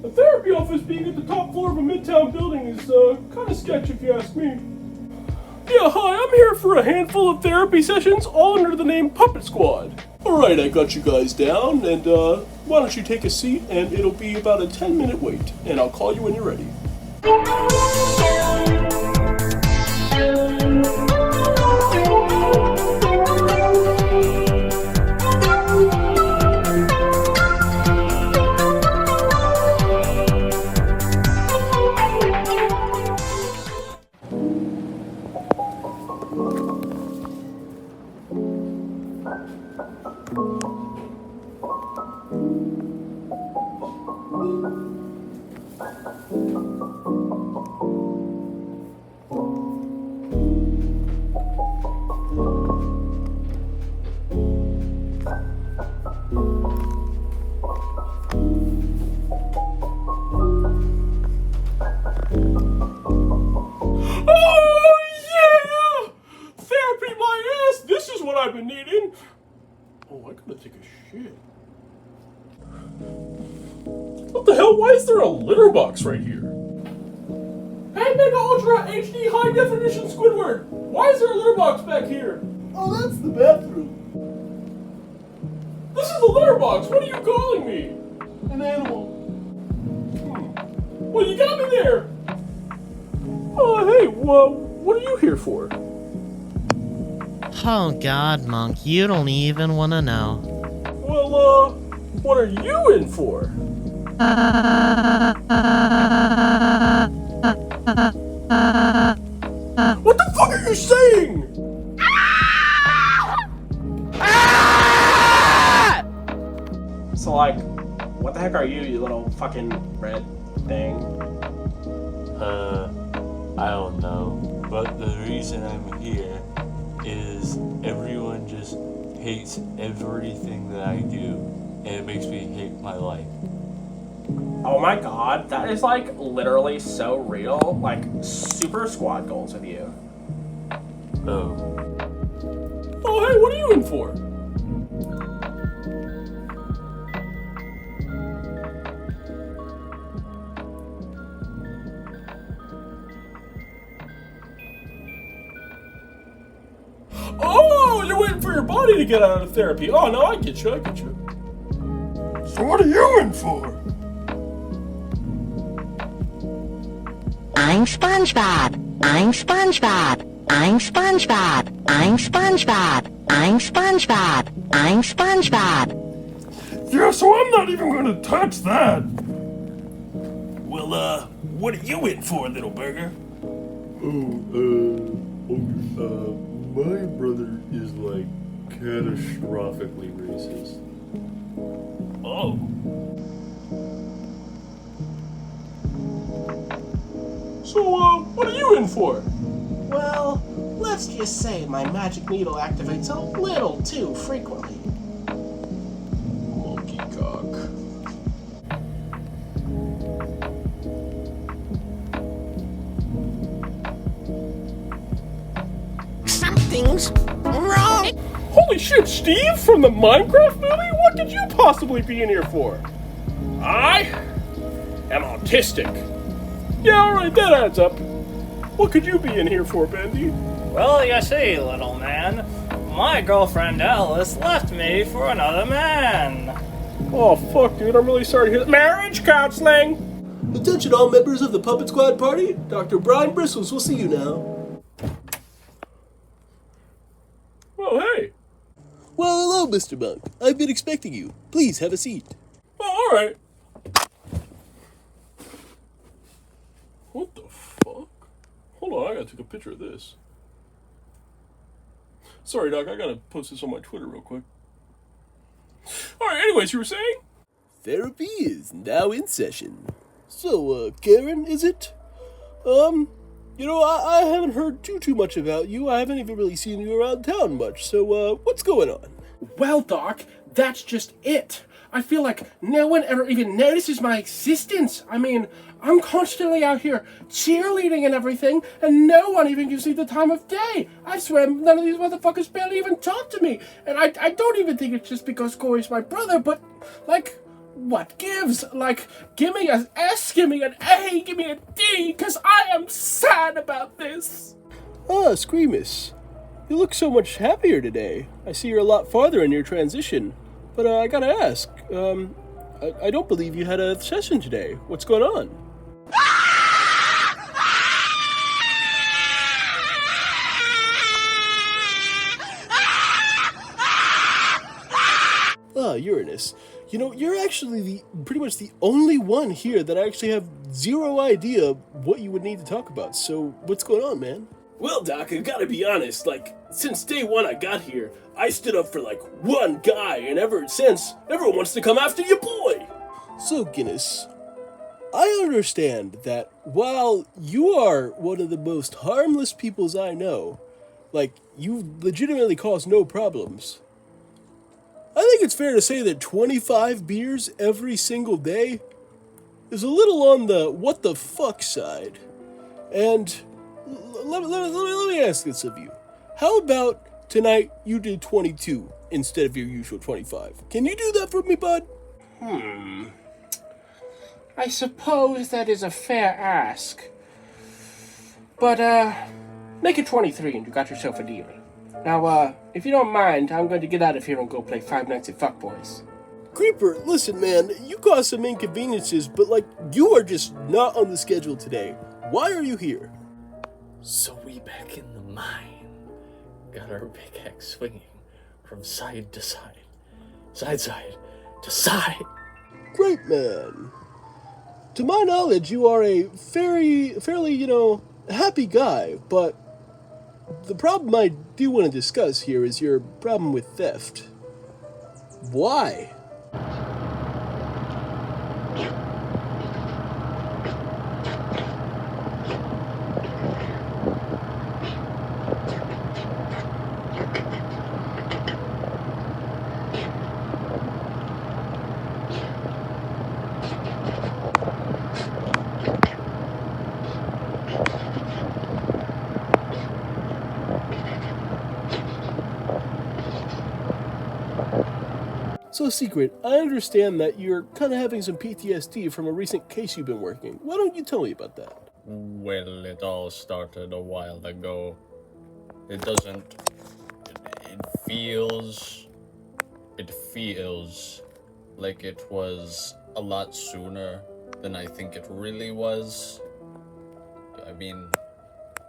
A therapy office being at the top floor of a midtown building is kind of sketch if you ask me. Yeah, hi, I'm here for a handful of therapy sessions, all under the name Puppet Squad. Alright, I got you guys down, and why don't you take a seat, and it'll be about a 10-minute wait, and I'll call you when you're ready. I've been needing. Oh, I gotta take a shit. What the hell? Why is there a litter box right here? Hey, Mega Ultra HD High Definition Squidward! Why is there a litter box back here? Oh, that's the bathroom. This is the litter box! What are you calling me? An animal. Well, you got me there! Oh, hey, what are you here for? Oh god, Monk, you don't even want to know. Well, what are you in for? What the fuck are you saying? So, like, what the heck are you little fucking red thing? I don't know. But the reason I'm here is everyone just hates everything that I do, and it makes me hate my life. Oh my god, that is like literally so real. Like, super squad goals with you. Oh. Oh, hey, what are you in for? Oh, you're waiting for your body to get out of therapy. Oh, no, I get you. So what are you in for? I'm SpongeBob. I'm SpongeBob. I'm SpongeBob. I'm SpongeBob. I'm SpongeBob. I'm SpongeBob. Yeah, so I'm not even gonna touch that. Well, what are you in for, little burger? My brother is like catastrophically racist. Oh. So, what are you in for? Well, let's just say my magic needle activates a little too frequently. Monkey cock. Something's wrong. Holy shit, Steve from the Minecraft movie? What could you possibly be in here for? I am autistic. Yeah, alright, that adds up. What could you be in here for, Bendy? Well, you see, little man, my girlfriend Alice left me for another man. Oh, fuck, dude, I'm really sorry to hear that. Marriage counseling! Attention all members of the Puppet Squad party. Dr. Brian Bristles will see you now. Oh, hey. Well, hello, Mr. Monk. I've been expecting you. Please have a seat. Oh, alright. What the fuck? Hold on, I gotta take a picture of this. Sorry, Doc, I gotta post this on my Twitter real quick. Alright, anyways, you were saying? Therapy is now in session. So, Karen, is it? I haven't heard too much about you. I haven't even really seen you around town much. So, what's going on? Well, Doc, that's just it. I feel like no one ever even notices my existence. I mean, I'm constantly out here cheerleading and everything, and no one even gives me the time of day. I swear none of these motherfuckers barely even talk to me. And I don't even think it's just because Corey's my brother, but, like, what gives? Like, give me an S, give me an A, give me a D, because I am sad about this. Ah, Screamus. You look so much happier today. I see you're a lot farther in your transition. But I gotta ask, I don't believe you had a session today. What's going on? Ah, Uranus. You know, you're actually pretty much the only one here that I actually have zero idea what you would need to talk about. So, what's going on, man? Well, Doc, I gotta be honest, like, since day one I got here, I stood up for, like, one guy, and ever since, everyone wants to come after your boy! So, Guinness, I understand that while you are one of the most harmless peoples I know, like, you legitimately cause no problems, I think it's fair to say that 25 beers every single day is a little on the what the fuck side. And let me ask this of you. How about tonight you do 22 instead of your usual 25? Can you do that for me, bud? I suppose that is a fair ask. But, make it 23 and you got yourself a deal. Now, if you don't mind, I'm going to get out of here and go play Five Nights at Fuckboys. Creeper, listen, man, you caused some inconveniences, but, like, you are just not on the schedule today. Why are you here? So we back in the mine. Got our pickaxe swinging from side to side. Side to side. Great, man. To my knowledge, you are a fairly, happy guy, but the problem I do want to discuss here is your problem with theft. Why? So, Secret, I understand that you're kind of having some PTSD from a recent case you've been working. Why don't you tell me about that? Well, it all started a while ago. It feels like it was a lot sooner than I think it really was. I mean,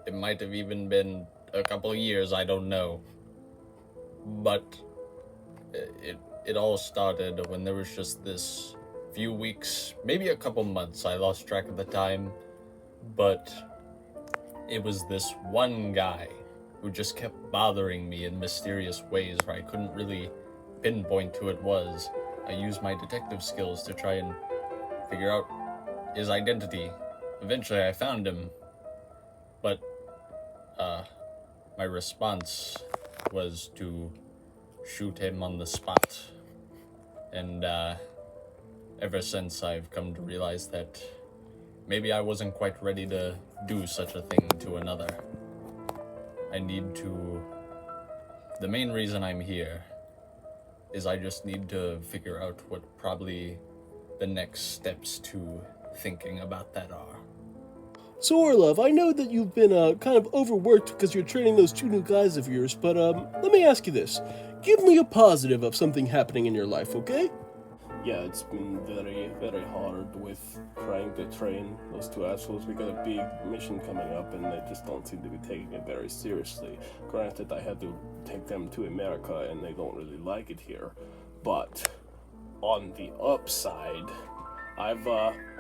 it might have even been a couple of years, I don't know. But it all started when there was just this few weeks, maybe a couple months, I lost track of the time, but it was this one guy who just kept bothering me in mysterious ways where I couldn't really pinpoint who it was. I used my detective skills to try and figure out his identity. Eventually I found him, but my response was to shoot him on the spot. And ever since I've come to realize that maybe I wasn't quite ready to do such a thing to another. The main reason I'm here is I just need to figure out what probably the next steps to thinking about that are. So, Orlov, I know that you've been kind of overworked because you're training those two new guys of yours, but let me ask you this. Give me a positive of something happening in your life, okay? Yeah, it's been very, very hard with trying to train those two assholes. We got a big mission coming up and they just don't seem to be taking it very seriously. Granted, I had to take them to America and they don't really like it here. But on the upside, I've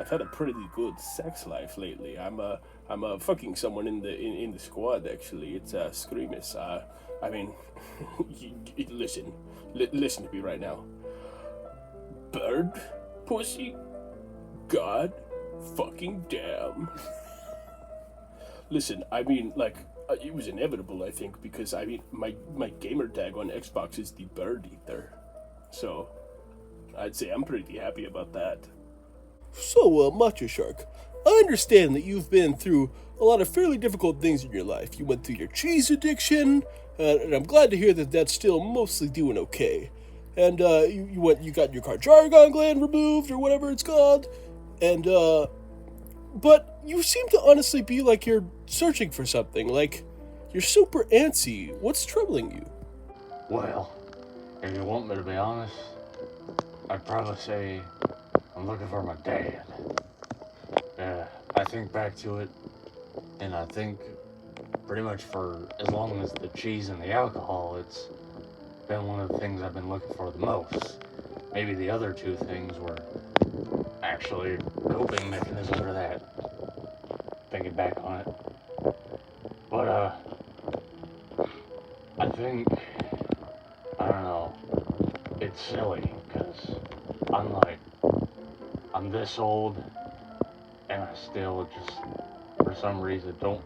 had a pretty good sex life lately. I'm fucking someone in the squad actually. It's Screamus. I mean, listen to me right now. Bird, pussy, god, fucking damn. Listen, I mean, like, it was inevitable, I think, because I mean, my gamer tag on Xbox is the Bird Eater, so I'd say I'm pretty happy about that. So, Macho Shark, I understand that you've been through a lot of fairly difficult things in your life. You went through your cheese addiction, and I'm glad to hear that that's still mostly doing okay. and you got your Carchargon gland removed or whatever it's called, and but you seem to honestly be like you're searching for something, like you're super antsy. What's troubling you? Well, if you want me to be honest, I'd probably say I'm looking for my dad. Yeah, I think back to it, and I think pretty much for as long as the cheese and the alcohol, it's been one of the things I've been looking for the most. Maybe the other two things were actually coping mechanism for that, thinking back on it. But, I think, I don't know, it's silly, because I'm this old, and I still just, for some reason, don't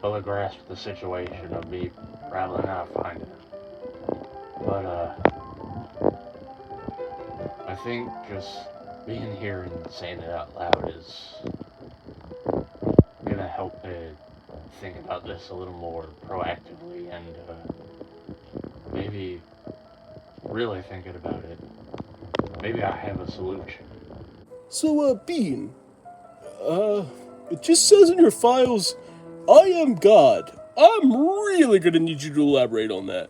fully grasp the situation of me rattling out finding it. But, I think just being here and saying it out loud is gonna help me think about this a little more proactively and, maybe really thinking about it. Maybe I have a solution. So, Bean, it just says in your files, I am God. I'm really gonna need you to elaborate on that.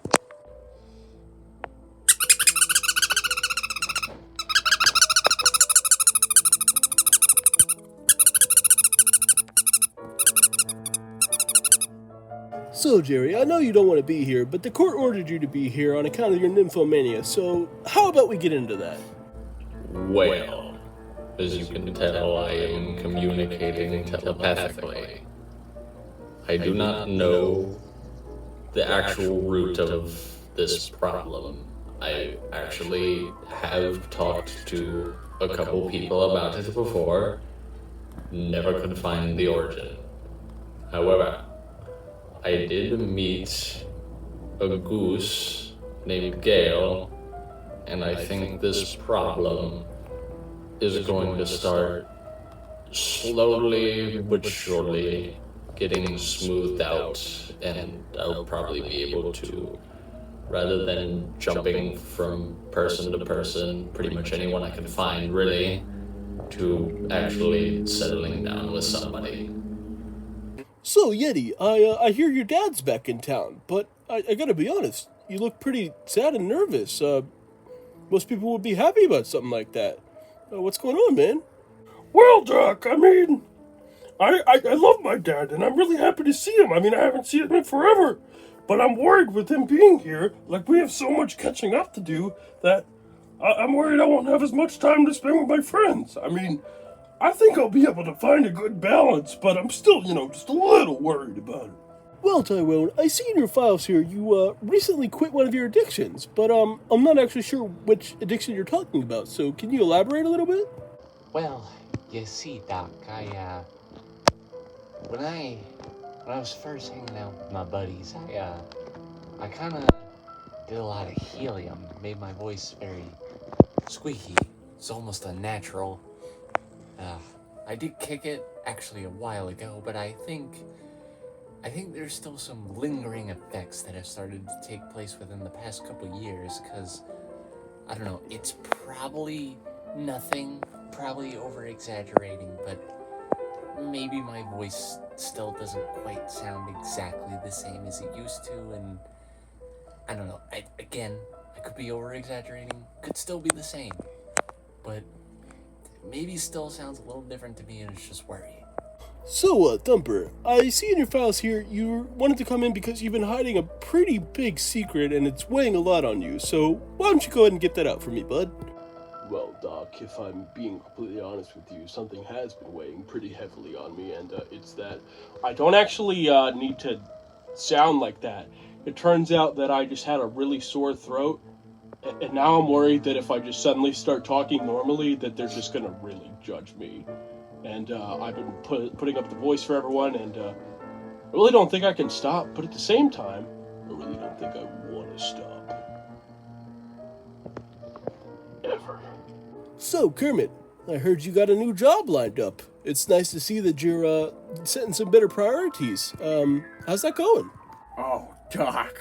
So, Jerry, I know you don't want to be here, but the court ordered you to be here on account of your nymphomania, so how about we get into that? Well, as you can tell, I am communicating telepathically. I do not know the actual root of this problem. I actually have talked to a couple people about it before, never could find the origin. However, I did meet a goose named Gale, and I think this problem is going to start slowly but surely getting smoothed out, and I'll probably be able to, rather than jumping from person to person, pretty much anyone I can find really, to actually settling down with somebody. So, Yeti, I hear your dad's back in town, but I gotta be honest, you look pretty sad and nervous. Most people would be happy about something like that. What's going on, man? Well, Doc, I mean, I love my dad, and I'm really happy to see him. I mean, I haven't seen him in forever, but I'm worried with him being here. Like, we have so much catching up to do that I'm worried I won't have as much time to spend with my friends. I mean, I think I'll be able to find a good balance, but I'm still, just a little worried about it. Well, Tyrone, I see in your files here you recently quit one of your addictions, but I'm not actually sure which addiction you're talking about, so can you elaborate a little bit? Well, you see, Doc, when I was first hanging out with my buddies, I kind of did a lot of helium, made my voice very squeaky. It's almost unnatural. I did kick it actually a while ago, but I think there's still some lingering effects that have started to take place within the past couple years, because, I don't know, it's probably nothing, probably over-exaggerating, but maybe my voice still doesn't quite sound exactly the same as it used to, and I don't know, I could be over-exaggerating, could still be the same, but maybe still sounds a little different to me, and it's just worrying. So, Thumper, I see in your files here you wanted to come in because you've been hiding a pretty big secret and it's weighing a lot on you, so why don't you go ahead and get that out for me, bud? Well, Doc, if I'm being completely honest with you, something has been weighing pretty heavily on me, and it's that I don't actually need to sound like that. It turns out that I just had a really sore throat, and now I'm worried that if I just suddenly start talking normally, that they're just gonna really judge me. And I've been putting up the voice for everyone, and I really don't think I can stop, but at the same time, I really don't think I want to stop. Ever. So, Kermit, I heard you got a new job lined up. It's nice to see that you're setting some better priorities. How's that going? Oh, Doc.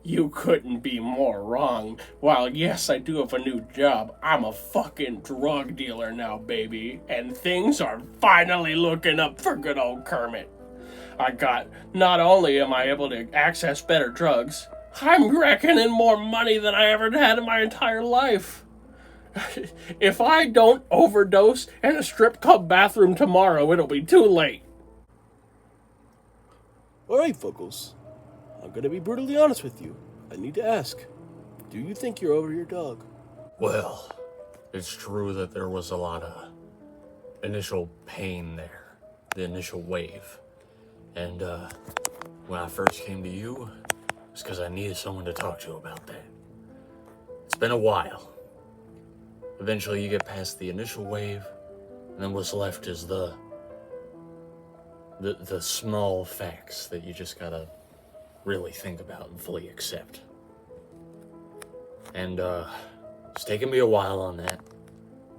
You couldn't be more wrong. While yes, I do have a new job, I'm a fucking drug dealer now, baby. And things are finally looking up for good old Kermit. Not only am I able to access better drugs, I'm reckoning more money than I ever had in my entire life. If I don't overdose in a strip club bathroom tomorrow, it'll be too late. Alright, Fuckles. I'm gonna be brutally honest with you. I need to ask, do you think you're over your dog? Well, it's true that there was a lot of initial pain there, the initial wave. And when I first came to you, it's because I needed someone to talk to about that. It's been a while. Eventually you get past the initial wave, and then what's left is the small facts that you just gotta really think about and fully accept. And it's taken me a while on that,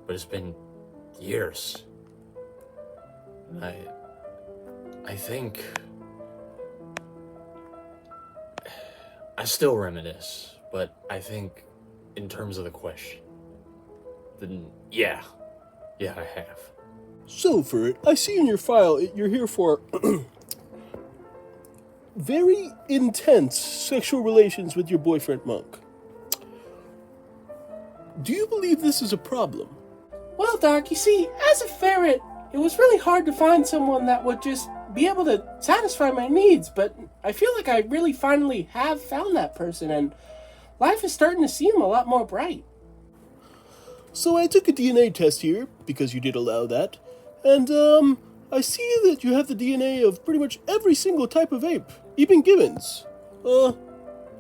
but it's been years. I think I still reminisce, but I think in terms of the question, then yeah, I have. So, for it, I see in your file you're here for very intense sexual relations with your boyfriend, Monk. Do you believe this is a problem? Well, Doc, you see, as a ferret, it was really hard to find someone that would just be able to satisfy my needs, but I feel like I really finally have found that person, and life is starting to seem a lot more bright. So I took a DNA test here, because you did allow that, and I see that you have the DNA of pretty much every single type of ape, even gibbons. Do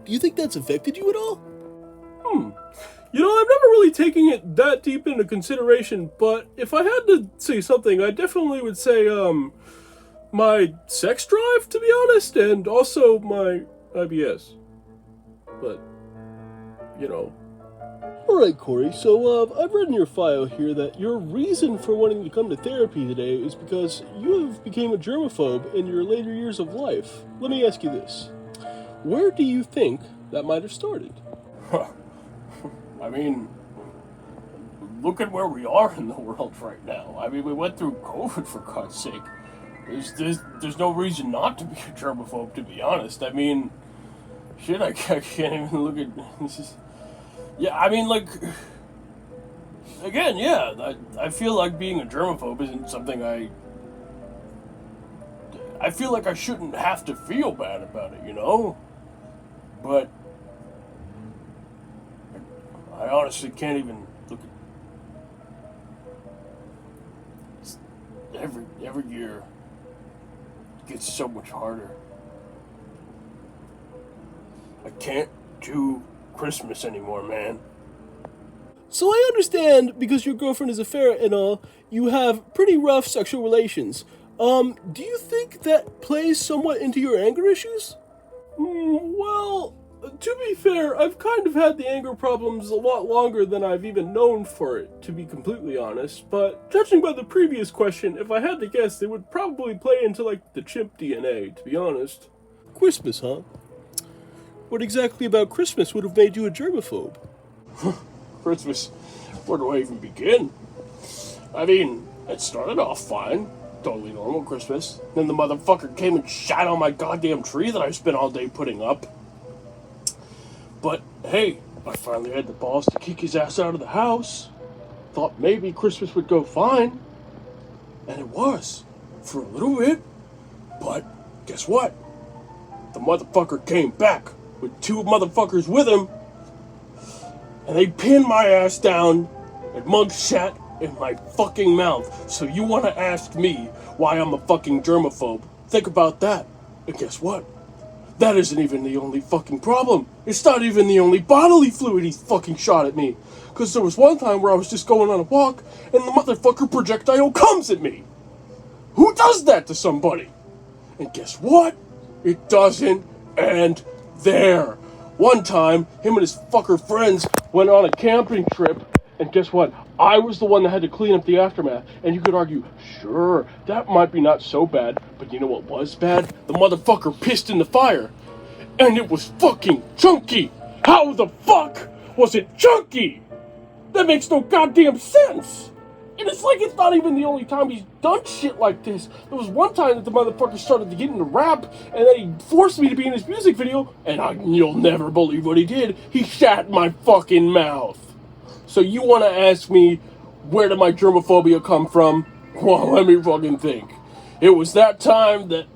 you think that's affected you at all? You know, I'm never really taking it that deep into consideration, but if I had to say something, I definitely would say, my sex drive, to be honest, and also my IBS. But, you know. Alright, Corey, so I've read in your file here that your reason for wanting to come to therapy today is because you have became a germaphobe in your later years of life. Let me ask you this. Where do you think that might have started? I mean, look at where we are in the world right now. I mean, we went through COVID, for God's sake. There's no reason not to be a germaphobe, to be honest. I mean, shit, I can't even look at this. Is, yeah, I mean, like, again, yeah, I feel like being a germaphobe isn't something I feel like I shouldn't have to feel bad about it, you know? But I honestly can't even look at every year it gets so much harder. I can't do Christmas anymore, man. So I understand, because your girlfriend is a ferret and all, you have pretty rough sexual relations. Do you think that plays somewhat into your anger issues? Well, to be fair, I've kind of had the anger problems a lot longer than I've even known for it, to be completely honest. But judging by the previous question, if I had to guess, they would probably play into, like, the chimp DNA, to be honest. Christmas, huh? What exactly about Christmas would have made you a germaphobe? Christmas, where do I even begin? I mean, it started off fine. Totally normal Christmas. Then the motherfucker came and shat on my goddamn tree that I spent all day putting up. But, hey, I finally had the balls to kick his ass out of the house. Thought maybe Christmas would go fine. And it was. For a little bit. But, guess what? The motherfucker came back with two motherfuckers with him. And they pinned my ass down and Monk shat in my fucking mouth. So you want to ask me why I'm a fucking germaphobe? Think about that. And guess what? That isn't even the only fucking problem. It's not even the only bodily fluid he fucking shot at me. Because there was one time where I was just going on a walk and the motherfucker projectile comes at me. Who does that to somebody? And guess what? It doesn't end there. One time, him and his fucker friends went on a camping trip, and guess what? I was the one that had to clean up the aftermath. And you could argue, sure, that might be not so bad, but you know what was bad? The motherfucker pissed in the fire. And it was fucking chunky! How the fuck was it chunky? That makes no goddamn sense! And it's like it's not even the only time he's done shit like this. There was one time that the motherfucker started to get into rap, and then he forced me to be in his music video, and you'll never believe what he did. He shat in my fucking mouth. So you want to ask me, where did my germophobia come from? Well, let me fucking think. It was that time that...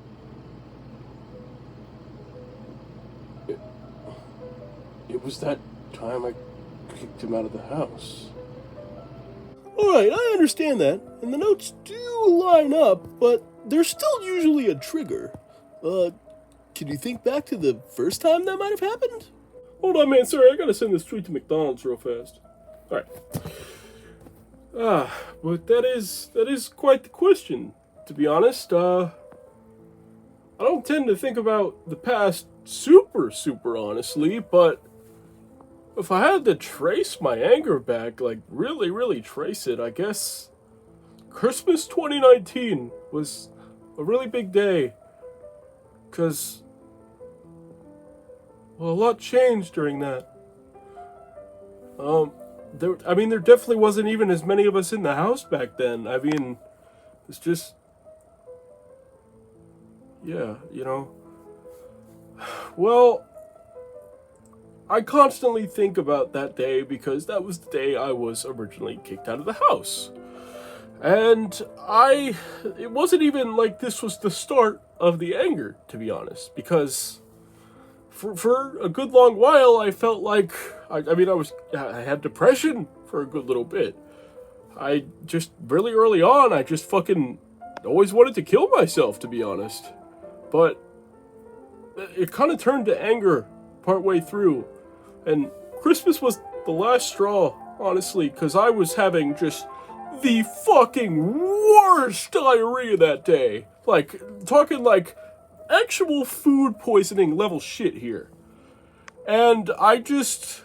It was that time I kicked him out of the house. Alright, I understand that, and the notes do line up, but there's still usually a trigger. Can you think back to the first time that might have happened? Hold on, man, sorry, I gotta send this tweet to McDonald's real fast. Alright. But that is quite the question, to be honest. I don't tend to think about the past super honestly, but if I had to trace my anger back, like really trace it, I guess Christmas 2019 was a really big day. 'Cause, well, a lot changed during that. There definitely wasn't even as many of us in the house back then. I mean, it's just, yeah, you know. Well, I constantly think about that day because that was the day I was originally kicked out of the house. And it wasn't even like this was the start of the anger, to be honest, because for a good long while I felt like, I had depression for a good little bit. I just, really early on, I just fucking always wanted to kill myself, to be honest. But it kind of turned to anger partway through. And Christmas was the last straw, honestly, because I was having just the fucking worst diarrhea that day. Like, talking like actual food poisoning level shit here. And I just...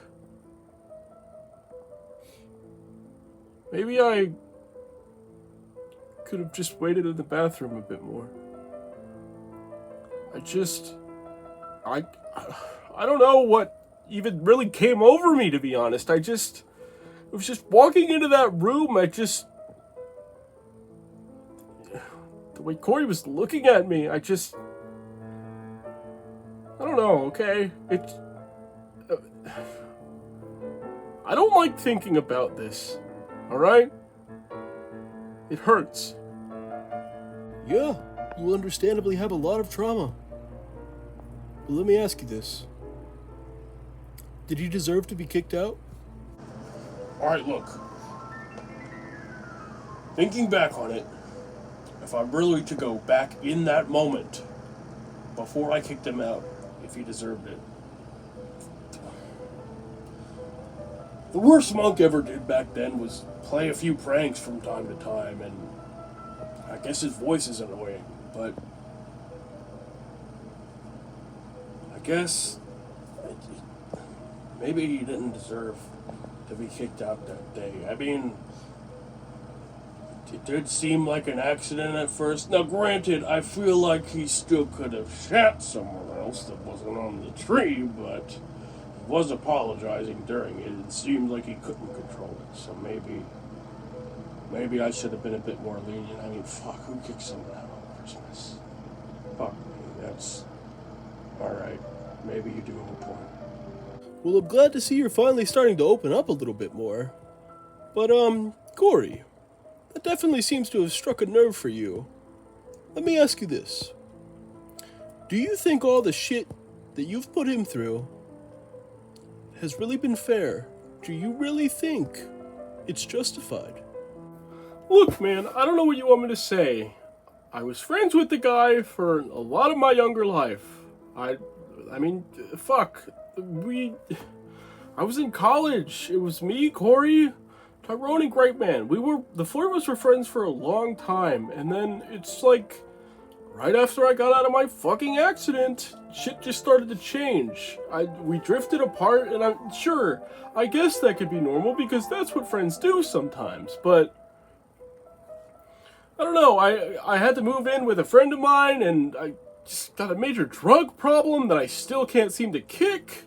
Maybe I could have just waited in the bathroom a bit more. I don't know what even really came over me, to be honest. I was just walking into that room, the way Corey was looking at me, I don't know, okay? I don't like thinking about this, alright? It hurts. Yeah, you understandably have a lot of trauma. But let me ask you this. Did you deserve to be kicked out? Alright, look. Thinking back on it, if I'm really to go back in that moment, before I kicked him out, if he deserved it. The worst Monk ever did back then was play a few pranks from time to time, and I guess his voice is annoying, but I guess maybe he didn't deserve to be kicked out that day. I mean, it did seem like an accident at first. Now, granted, I feel like he still could have shat somewhere else that wasn't on the tree, but he was apologizing during it. It seemed like he couldn't control it, so maybe I should have been a bit more lenient. I mean, fuck, who kicks someone out on Christmas? Fuck me, that's... Alright, maybe you do have a point. Well, I'm glad to see you're finally starting to open up a little bit more. But, Corey, that definitely seems to have struck a nerve for you. Let me ask you this. Do you think all the shit that you've put him through has really been fair? Do you really think it's justified? Look, man, I don't know what you want me to say. I was friends with the guy for a lot of my younger life. I mean, fuck. I was in college. It was me, Corey, Tyrone, and Great Man. The four of us were friends for a long time, and then it's like, right after I got out of my fucking accident, shit just started to change. We drifted apart, and I'm sure, I guess that could be normal, because that's what friends do sometimes, but I don't know, I had to move in with a friend of mine, and just got a major drug problem that I still can't seem to kick.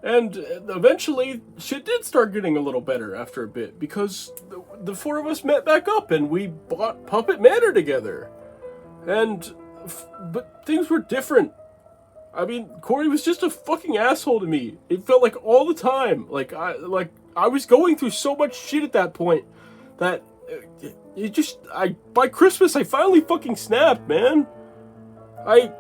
And eventually, shit did start getting a little better after a bit, because the four of us met back up and we bought Puppet Manor together. But things were different. I mean, Corey was just a fucking asshole to me. It felt like all the time. I was going through so much shit at that point that by Christmas I finally fucking snapped, man. I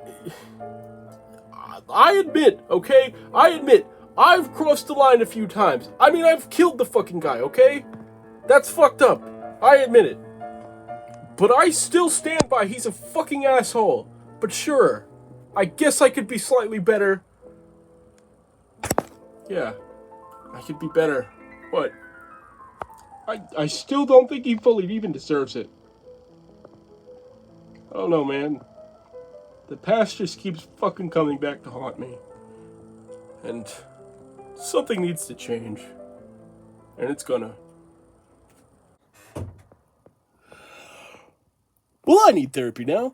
admit, okay? I admit, I've crossed the line a few times. I mean, I've killed the fucking guy, okay? That's fucked up. I admit it. But I still stand by he's a fucking asshole. But sure, I guess I could be slightly better. Yeah, I could be better. But I still don't think he fully even deserves it. I don't know, man. The past just keeps fucking coming back to haunt me. And something needs to change. And it's gonna. Well, I need therapy now.